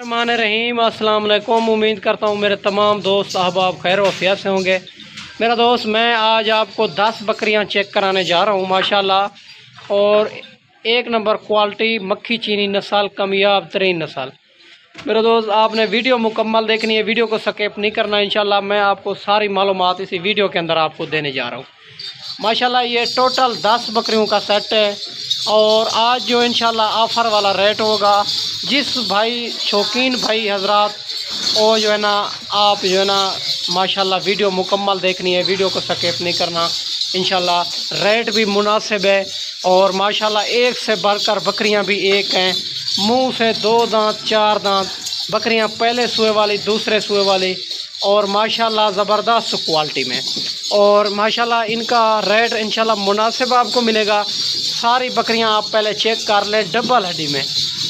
रहमान रहीम अस्सलाम वालेकुम। उम्मीद करता हूँ मेरे तमाम दोस्त अहबाब खैर वफ़ियत से होंगे। मेरा दोस्त मैं आज आपको 10 बकरियाँ चेक कराने जा रहा हूँ माशाल्लाह, और एक नंबर क्वालिटी मक्खी चीनी नस्ल, कामयाब तरीन नस्ल। मेरा दोस्त आपने वीडियो मुकम्मल देखनी है, वीडियो को स्किप नहीं करना। इंशाल्लाह मैं आपको सारी मालूमात इसी वीडियो के अंदर आपको देने जा रहा हूँ। माशाल्लाह ये टोटल 10 बकरियों का सेट है, और आज जो इंशाल्लाह ऑफ़र वाला रेट होगा, जिस भाई शौकीन भाई हजरात और जो है ना, आप जो है ना माशाल्लाह वीडियो मुकम्मल देखनी है, वीडियो को स्किप नहीं करना। इंशाल्लाह रेट भी मुनासिब है, और माशाल्लाह एक से बढ़कर बकरियां भी एक हैं। मुंह से 2 दांत 4 दांत बकरियां, पहले सुए वाली दूसरे सुए वाली, और माशाल्लाह ज़बरदस्त क्वालिटी में। और माशाल्लाह इनका रेट इंशाल्लाह मुनासिब आपको मिलेगा। सारी बकरियां आप पहले चेक कर लें, डबल हड्डी में,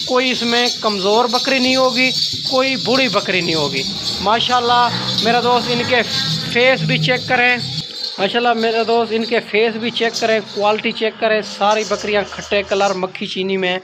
कोई इसमें कमज़ोर बकरी नहीं होगी, कोई बूढ़ी बकरी नहीं होगी। माशाल्लाह मेरा दोस्त इनके फेस भी चेक करें, माशाल्लाह मेरा दोस्त इनके फेस भी चेक करें, क्वालिटी चेक करें। सारी बकरियां खट्टे कलर मक्खी चीनी में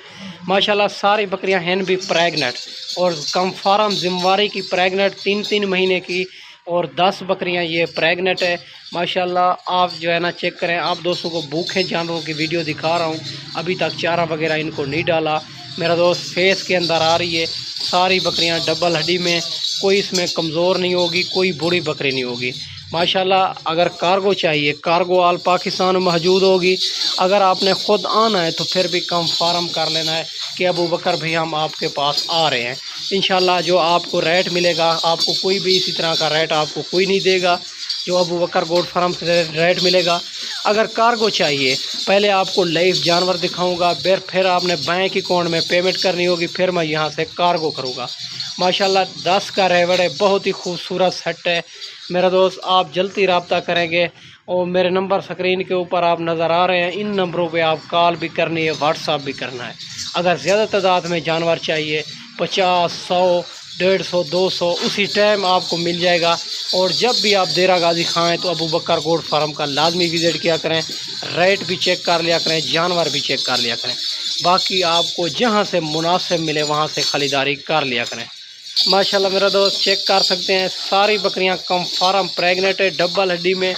माशाल्लाह। सारी बकरियां हैं भी प्रेगनेंट, और कंफर्म जिम्मेवारी की प्रेगनेंट 3-3 महीने की, और 10 बकरियां ये प्रेगनेंट है माशाल्लाह। आप जो है ना चेक करें। आप दोस्तों को भूखे जानवरों की वीडियो दिखा रहा हूँ, अभी तक चारा वगैरह इनको नहीं डाला। मेरा दोस्त फेस के अंदर आ रही है। सारी बकरियां डबल हड्डी में, कोई इसमें कमज़ोर नहीं होगी, कोई बूढ़ी बकरी नहीं होगी माशाल्लाह। अगर कार्गो चाहिए, कार्गो आल पाकिस्तान में मौजूद होगी। अगर आपने ख़ुद आना है तो फिर भी कंफर्म कर लेना है कि अबू बकर भाई हम आपके पास आ रहे हैं। इंशाल्लाह जो आपको रेट मिलेगा, आपको कोई भी इसी तरह का रेट आपको कोई नहीं देगा जो अबू बकर गोट फार्म से रेट मिलेगा। अगर कार्गो चाहिए, पहले आपको लाइव जानवर दिखाऊंगा, फिर आपने बैंक अकाउंट में पेमेंट करनी होगी, फिर मैं यहाँ से कार्गो करूँगा। माशाल्लाह 10 का रेवड़ है, बहुत ही खूबसूरत सेट है मेरा दोस्त। आप जल्दी रब्ता करेंगे, और मेरे नंबर स्क्रीन के ऊपर आप नज़र आ रहे हैं, इन नंबरों पे आप कॉल भी करनी है, व्हाट्सअप भी करना है। अगर ज़्यादा तादाद में जानवर चाहिए, 50, 100, 150, 200 उसी टाइम आपको मिल जाएगा। और जब भी आप देरा गाजी खाएँ तो अबू बकर गोट फार्म का लाजमी विज़िट किया करें, रेट भी चेक कर लिया करें, जानवर भी चेक कर लिया करें। बाकी आपको जहाँ से मुनासिब मिले वहाँ से ख़रीदारी कर लिया करें। माशाल्लाह मेरा दोस्त चेक कर सकते हैं, सारी बकरियां कंफर्म प्रेग्नेंट है, डबल हड्डी में,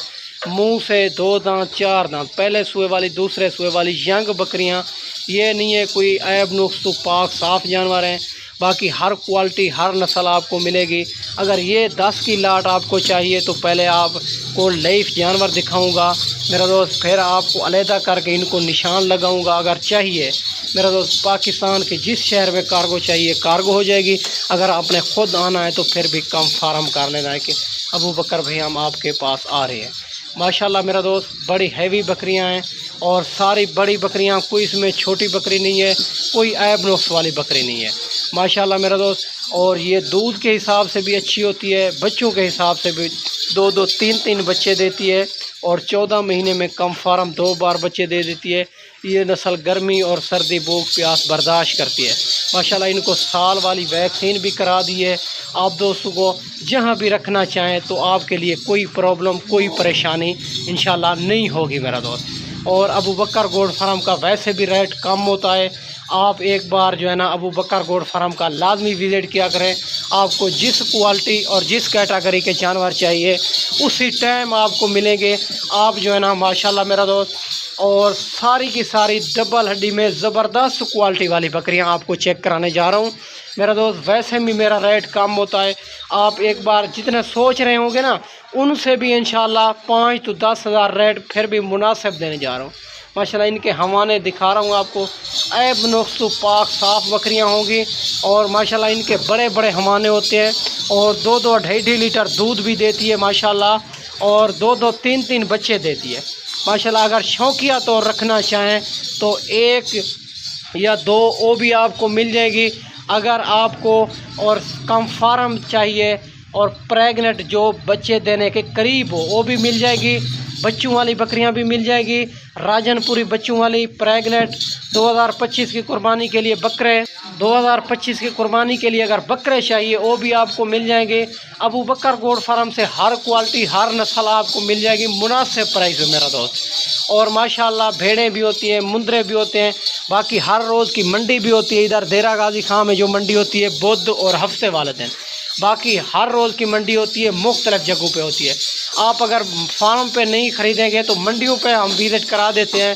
मुंह से 2 दांत 4 दांत, पहले सुए वाली दूसरे सुए वाली यंग बकरियां। ये नहीं है कोई ऐब नुक्स, तो पाक साफ़ जानवर हैं। बाकी हर क्वालिटी हर नस्ल आपको मिलेगी। अगर ये 10 की लाट आपको चाहिए तो पहले आपको लाइफ जानवर दिखाऊंगा मेरा दोस्त, फिर आपको अलहदा करके इनको निशान लगाऊंगा। अगर चाहिए मेरा दोस्त पाकिस्तान के जिस शहर में कार्गो चाहिए कार्गो हो जाएगी। अगर आपने ख़ुद आना है तो फिर भी कंफर्म कर लेना है कि अबू बकर भाई हम आपके पास आ रहे हैं। माशाल्लाह मेरा दोस्त बड़ी हैवी बकरियां हैं, और सारी बड़ी बकरियां, कोई इसमें छोटी बकरी नहीं है, कोई ऐब नुक्स वाली बकरी नहीं है माशाल्लाह मेरा दोस्त। और ये दूध के हिसाब से भी अच्छी होती है, बच्चों के हिसाब से भी 2-2, 3-3 बच्चे देती है, और 14 महीने में कंफर्म 2 बार बच्चे दे देती है। ये नस्ल गर्मी और सर्दी भूख प्यास बर्दाश्त करती है माशाल्लाह। इनको साल वाली वैक्सीन भी करा दी है। आप दोस्तों को जहाँ भी रखना चाहें तो आपके लिए कोई प्रॉब्लम कोई परेशानी इंशाल्लाह नहीं होगी मेरा दोस्त। और अबू बकर गोट फार्म का वैसे भी रेट कम होता है। आप एक बार जो है ना अबू बकर गोट फार्म का लाजमी विज़िट किया करें। आपको जिस क्वालिटी और जिस कैटेगरी के जानवर चाहिए उसी टाइम आपको मिलेंगे। आप जो है ना माशाल्लाह मेरा दोस्त, और सारी की सारी डबल हड्डी में ज़बरदस्त क्वालिटी वाली बकरियां आपको चेक कराने जा रहा हूं मेरा दोस्त। वैसे भी मेरा रेट कम होता है, आप एक बार जितने सोच रहे होंगे ना उनसे भी इंशाल्लाह 5 तो 10 हज़ार रेट फिर भी मुनासिब देने जा रहा हूँ माशाल्लाह। इनके हवाने दिखा रहा हूँ आपको, ऐब नुक्स पाक साफ़ बकरियाँ होंगी, और माशाल्लाह इनके बड़े बड़े हवाने होते हैं, और 2-2, 2.5 लीटर दूध भी देती है माशाल्लाह, और 2-2, 3-3 बच्चे देती है माशाल्लाह। अगर शौकिया तो रखना चाहें तो 1 या 2 वो भी आपको मिल जाएगी। अगर आपको और कंफर्म चाहिए और प्रेग्नेंट जो बच्चे देने के करीब हो वो भी मिल जाएगी। बच्चों वाली बकरियां भी मिल जाएगी, राजनपुरी बच्चों वाली प्रेग्नेंट 2025 की कुर्बानी के लिए बकरे 2025 की कुर्बानी के लिए अगर बकरे चाहिए वो भी आपको मिल जाएंगे। अबू बकर गोट फार्म से हर क्वालिटी हर नस्ल आपको मिल जाएगी मुनासिब प्राइस में मेरा दोस्त। और माशाल्लाह भेड़ें भी होती हैं, मुंदरे भी होते हैं। बाकी हर रोज़ की मंडी भी होती है। इधर देरा गाजी खां में जो मंडी होती है बुध और हफ्ते वाले दिन। बाकी हर रोज़ की मंडी होती है, मुख्तलिफ़ जगहों पे होती है। आप अगर फार्म पे नहीं ख़रीदेंगे तो मंडियों पे हम विज़िट करा देते हैं।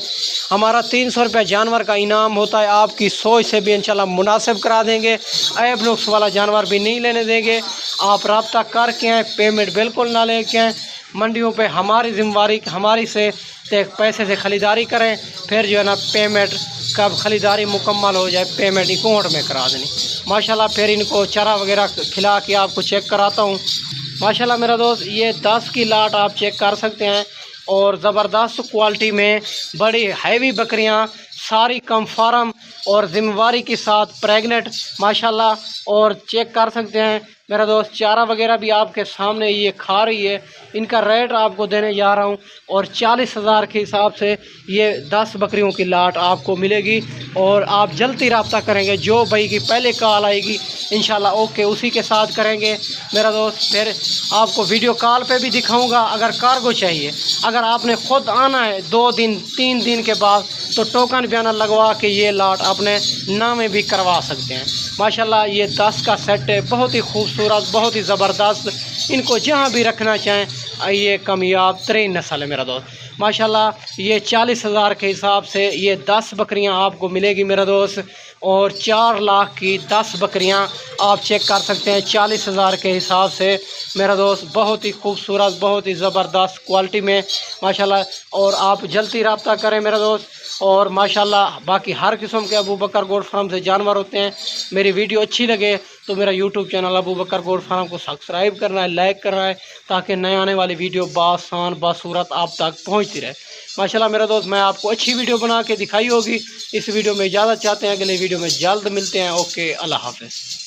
हमारा 300 रुपये जानवर का इनाम होता है। आपकी सोच से भी इंशाल्लाह मुनासिब करा देंगे। ऐब नुक्स वाला जानवर भी नहीं लेने देंगे। आप रब्ता करके आएँ, पेमेंट बिल्कुल ना लेके आएँ। मंडियों पे हमारी ज़िम्मेवारी हमारी से पैसे से ख़रीदारी करें, फिर जो है ना पेमेंट कब ख़रीदारी मुकम्मल हो जाए पेमेंट अकाउंट में करा देनी माशाल्लाह। फिर इनको चारा वगैरह खिला के आपको चेक कराता हूँ माशाल्लाह मेरा दोस्त। ये 10 की लाट आप चेक कर सकते हैं और ज़बरदस्त क्वालिटी में बड़ी हैवी बकरियां सारी कम फार्म और ज़िम्मेवारी के साथ प्रेग्नेंट माशाल्लाह। और चेक कर सकते हैं मेरा दोस्त, चारा वगैरह भी आपके सामने ये खा रही है। इनका रेट आपको देने जा रहा हूँ और 40,000 के हिसाब से ये 10 बकरियों की लाट आपको मिलेगी। और आप जल्दी रब्ता करेंगे, जो भाई की पहले कॉल आएगी इंशाल्लाह ओके उसी के साथ करेंगे मेरा दोस्त। फिर आपको वीडियो कॉल पे भी दिखाऊंगा। अगर कार्गो चाहिए, अगर आपने ख़ुद आना है 2 दिन 3 दिन के बाद तो टोकन बयाना लगवा के ये लाट अपने नामे भी करवा सकते हैं माशाल्लाह। ये 10 का सेट है, बहुत ही खूबसूरत, बहुत ही ज़बरदस्त। इनको जहाँ भी रखना चाहें ये कामयाब तरीन नस्ल है मेरा दोस्त माशाल्लाह। ये 40,000 के हिसाब से ये 10 बकरियां आपको मिलेगी मेरा दोस्त। और 4 लाख की 10 बकरियां आप चेक कर सकते हैं 40,000 के हिसाब से मेरा दोस्त। बहुत ही खूबसूरत, बहुत ही ज़बरदस्त क्वालिटी में माशाल्लाह। और आप जल्दी रब्ता करें मेरा दोस्त। और माशाल्लाह बाकी हर किस्म के अबू बकर गोट फार्म से जानवर होते हैं। मेरी वीडियो अच्छी लगे तो मेरा यूट्यूब चैनल अबू बकर गोट फार्म को सब्सक्राइब करना है, लाइक करना है, ताकि नए आने वाली वीडियो बासान बासूरत आप तक पहुंचती रहे माशाल्लाह मेरा दोस्त। मैं आपको अच्छी वीडियो बना के दिखाई होगी। इस वीडियो में इजाज़त चाहते हैं, अगले वीडियो में जल्द मिलते हैं। ओके, अल्लाह हाफ़िज़।